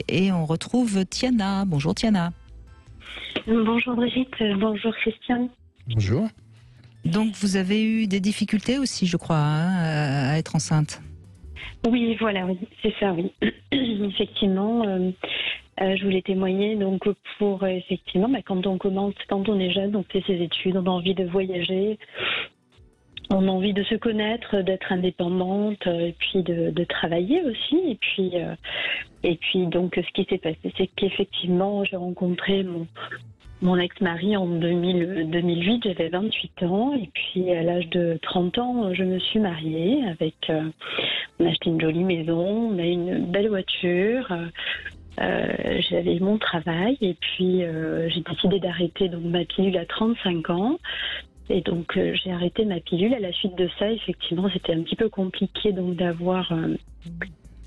et on retrouve Tiana. Bonjour Tiana. Bonjour Brigitte, bonjour Christiane. Bonjour. Donc vous avez eu des difficultés aussi, je crois, à être enceinte. Oui, voilà, oui, c'est ça, oui. Effectivement, je voulais témoigner donc pour effectivement, quand on est jeune, on fait ses études, on a envie de voyager, on a envie de se connaître, d'être indépendante, et puis de travailler aussi, et puis donc ce qui s'est passé, c'est qu'effectivement j'ai rencontré mon ex-mari en 2008, j'avais 28 ans, et puis à l'âge de 30 ans, je me suis mariée on a acheté une jolie maison, on a une belle voiture, j'avais mon travail, et puis j'ai décidé d'arrêter donc ma pilule à 35 ans, et donc j'ai arrêté ma pilule. À la suite de ça, effectivement, c'était un petit peu compliqué donc d'avoir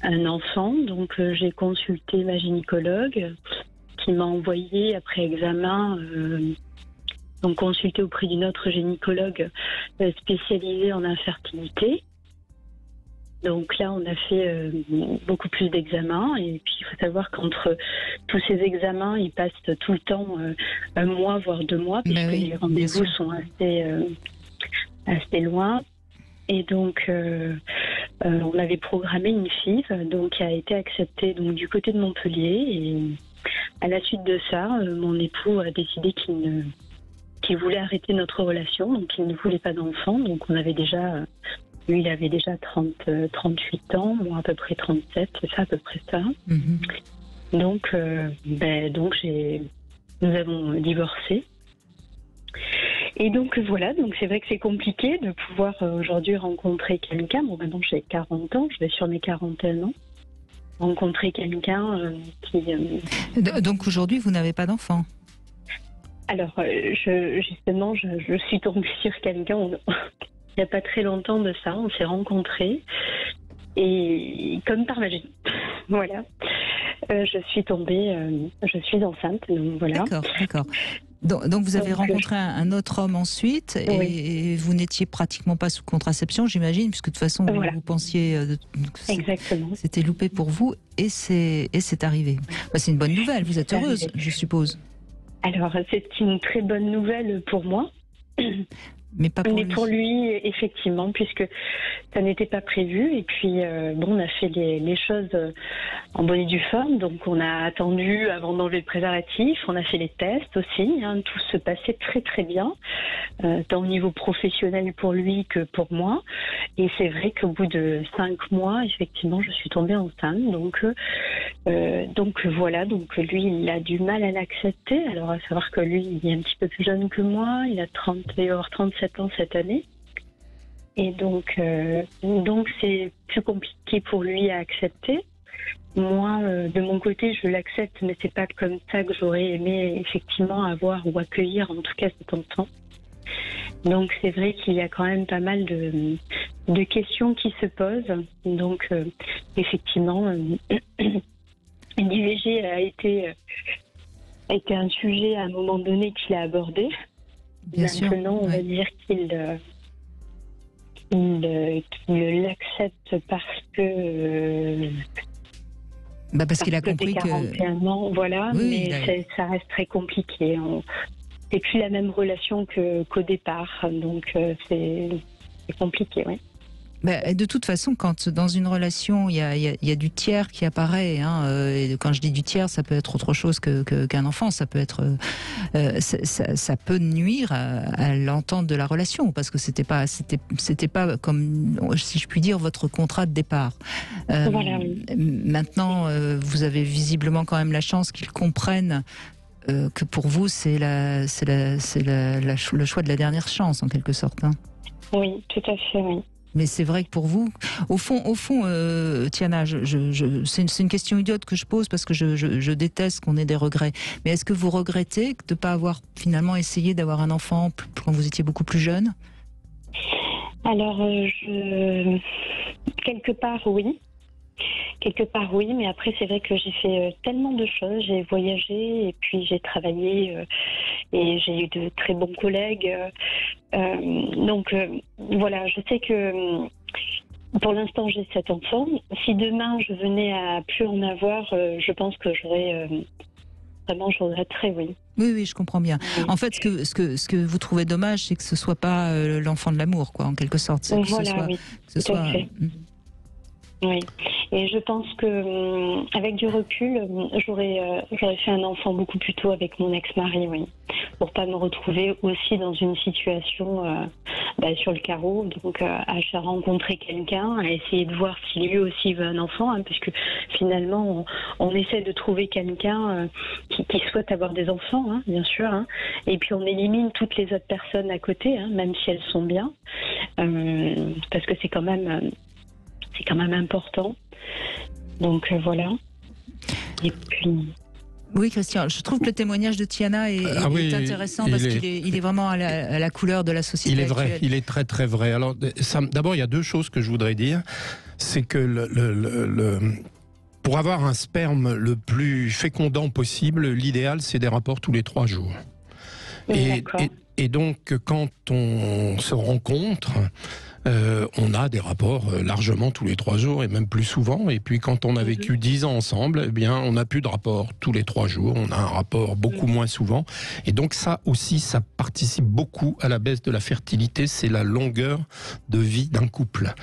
un enfant, donc j'ai consulté ma gynécologue, qui m'a envoyé après examen, donc consulté auprès d'une autre gynécologue spécialisée en infertilité. Donc là, on a fait beaucoup plus d'examens, et puis il faut savoir qu'entre tous ces examens, ils passent tout le temps un mois, voire 2 mois, puisque les rendez-vous sont assez loin. Et donc, on avait programmé une FIV, donc qui a été acceptée donc du côté de Montpellier. Et à la suite de ça, mon époux a décidé qu'il voulait arrêter notre relation, donc il ne voulait pas d'enfant. Donc on avait déjà, lui il avait déjà 38 ans, moi à peu près 37, c'est ça à peu près ça. Donc, nous avons divorcé. Et donc voilà, donc c'est vrai que c'est compliqué de pouvoir aujourd'hui rencontrer quelqu'un. Bon, maintenant j'ai 40 ans, je vais sur mes 41 ans. Rencontrer quelqu'un qui... Donc aujourd'hui, vous n'avez pas d'enfant? Alors, justement, je suis tombée sur quelqu'un il n'y a pas très longtemps de ça. On s'est rencontrés et comme par magie, voilà, je suis enceinte, donc voilà. D'accord. Donc vous avez rencontré un autre homme ensuite, et vous n'étiez pratiquement pas sous contraception, j'imagine, puisque de toute façon vous pensiez exactement, c'était loupé pour vous, et c'est arrivé. C'est une bonne nouvelle, vous êtes heureuse, je suppose. Alors c'est une très bonne nouvelle pour moi. Mais pas pour lui. Pour lui, effectivement, puisque ça n'était pas prévu. Et puis, on a fait les choses en bonne et due forme. Donc, on a attendu avant d'enlever le préservatif. On a fait les tests aussi. Tout se passait très, très bien, tant au niveau professionnel pour lui que pour moi. Et c'est vrai qu'au bout de 5 mois, effectivement, je suis tombée enceinte. Donc voilà. Donc, lui, il a du mal à l'accepter. Alors, à savoir que lui, il est un petit peu plus jeune que moi. Il a 37 ans cette année. Et donc c'est plus compliqué pour lui à accepter. Moi, de mon côté, je l'accepte, mais c'est pas comme ça que j'aurais aimé effectivement avoir ou accueillir, en tout cas, cet enfant. Donc c'est vrai qu'il y a quand même pas mal de questions qui se posent. Donc effectivement, l'IVG a été un sujet à un moment donné qu'il a abordé. Maintenant, on va dire qu'il l'accepte parce qu'il a compris que 41 ans, voilà, oui, mais ça reste très compliqué. C'est plus la même relation qu'au départ, donc c'est compliqué, oui. De toute façon, quand dans une relation il y a du tiers qui apparaît, et quand je dis du tiers, ça peut être autre chose qu'un enfant, ça peut être ça peut nuire à l'entente de la relation, parce que c'était pas comme, si je puis dire, votre contrat de départ. Voilà, oui. Maintenant, vous avez visiblement quand même la chance qu'ils comprennent que pour vous c'est le choix de la dernière chance en quelque sorte. Oui, tout à fait, oui. Mais c'est vrai que pour vous, au fond, Tiana, c'est une question idiote que je pose, parce que je déteste qu'on ait des regrets. Mais est-ce que vous regrettez de ne pas avoir finalement essayé d'avoir un enfant quand vous étiez beaucoup plus jeune? Alors, quelque part oui, mais après c'est vrai que j'ai fait tellement de choses, j'ai voyagé et puis j'ai travaillé et j'ai eu de très bons collègues. Donc voilà, je sais que Pour l'instant, j'ai 7 enfants. Si demain je venais à plus en avoir, je pense que vraiment, je regretterais, oui. Oui, je comprends bien. Oui. En fait, ce que vous trouvez dommage, c'est que ce soit pas l'enfant de l'amour, quoi, en quelque sorte. C'est Voilà, oui, tout à fait. Oui, et je pense que avec du recul, j'aurais fait un enfant beaucoup plus tôt avec mon ex-mari, oui, pour pas me retrouver aussi dans une situation sur le carreau, donc à rencontrer quelqu'un, à essayer de voir si lui aussi veut un enfant, puisque finalement on essaie de trouver quelqu'un qui souhaite avoir des enfants, bien sûr, et puis on élimine toutes les autres personnes à côté, même si elles sont bien, parce que c'est quand même important. Donc voilà. Et puis. Oui, Christian, je trouve que le témoignage de Tiana est intéressant parce qu'il est vraiment à la couleur de la société. Il est actuelle. vrai, il est très très vrai. Alors, d'abord, il y a 2 choses que je voudrais dire. C'est que pour avoir un sperme le plus fécondant possible, l'idéal, c'est des rapports tous les 3 jours. Et donc, quand on se rencontre, on a des rapports largement tous les 3 jours et même plus souvent. Et puis quand on a vécu 10 ans ensemble, eh bien, on n'a plus de rapport tous les 3 jours. On a un rapport beaucoup moins souvent. Et donc ça aussi, ça participe beaucoup à la baisse de la fertilité. C'est la longueur de vie d'un couple.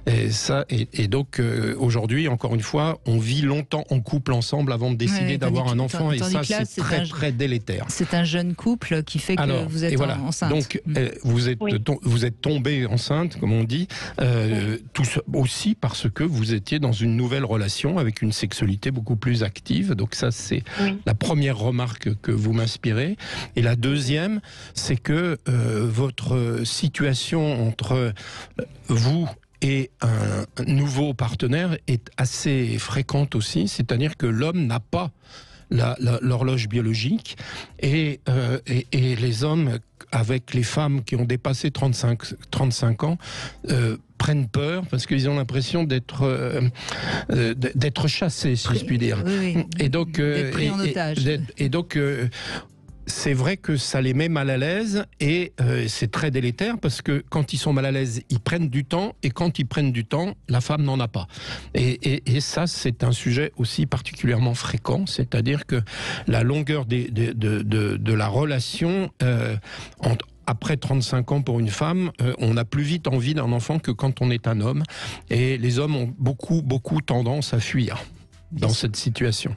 Et donc aujourd'hui, encore une fois, on vit longtemps en couple ensemble avant de décider d'avoir un enfant. Et ça, c'est très très délétère. C'est un jeune couple qui fait que vous êtes enceinte. Donc vous êtes tombée enceinte, comme on dit, tout aussi parce que vous étiez dans une nouvelle relation avec une sexualité beaucoup plus active. Donc ça, c'est la première remarque que vous m'inspirez. Et la deuxième, c'est que votre situation entre vous et un nouveau partenaire est assez fréquente aussi. C'est-à-dire que l'homme n'a pas l'horloge biologique et les hommes avec les femmes qui ont dépassé 35 ans prennent peur parce qu'ils ont l'impression d'être chassés, si je puis dire. Et donc d'être pris en otage. C'est vrai que ça les met mal à l'aise et c'est très délétère parce que quand ils sont mal à l'aise, ils prennent du temps et quand ils prennent du temps, la femme n'en a pas. Et ça, c'est un sujet aussi particulièrement fréquent, c'est-à-dire que la longueur de la relation après 35 ans pour une femme, on a plus vite envie d'un enfant que quand on est un homme. Et les hommes ont beaucoup tendance à fuir dans cette situation.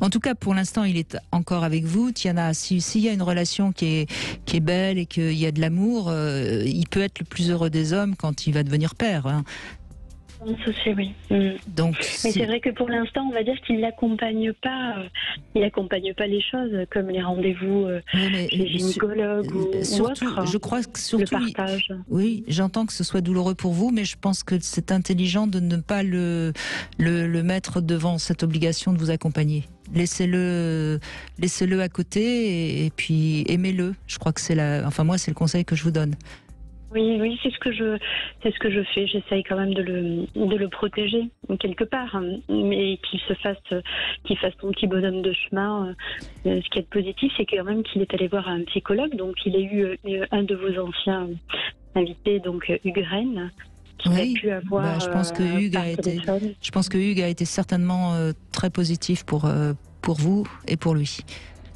En tout cas, pour l'instant, il est encore avec vous. Tiana, s'il y a une relation qui est belle et qu'il y a de l'amour, il peut être le plus heureux des hommes quand il va devenir père. Ça, oui. Donc, mais c'est vrai que pour l'instant, on va dire qu'il n'accompagne pas les choses comme les rendez-vous chez gynécologue ou autre. Je crois que surtout, le partage. Oui, j'entends que ce soit douloureux pour vous, mais je pense que c'est intelligent de ne pas le mettre devant cette obligation de vous accompagner. Laissez-le à côté et puis aimez-le. Je crois que c'est moi, c'est le conseil que je vous donne. Oui, c'est ce que je fais. J'essaye quand même de le protéger quelque part, mais qu'il fasse son petit bonhomme de chemin. Ce qui est positif, c'est quand même qu'il est allé voir un psychologue. Donc, il a eu un de vos anciens invités, donc Hugues Rennes. Je pense que Hugues a été certainement très positif pour vous et pour lui.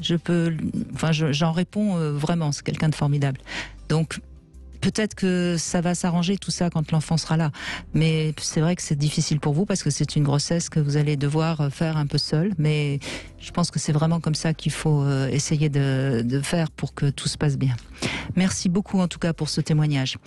J'en réponds vraiment. C'est quelqu'un de formidable. Donc peut-être que ça va s'arranger tout ça quand l'enfant sera là. Mais c'est vrai que c'est difficile pour vous parce que c'est une grossesse que vous allez devoir faire un peu seul. Mais je pense que c'est vraiment comme ça qu'il faut essayer de faire pour que tout se passe bien. Merci beaucoup en tout cas pour ce témoignage.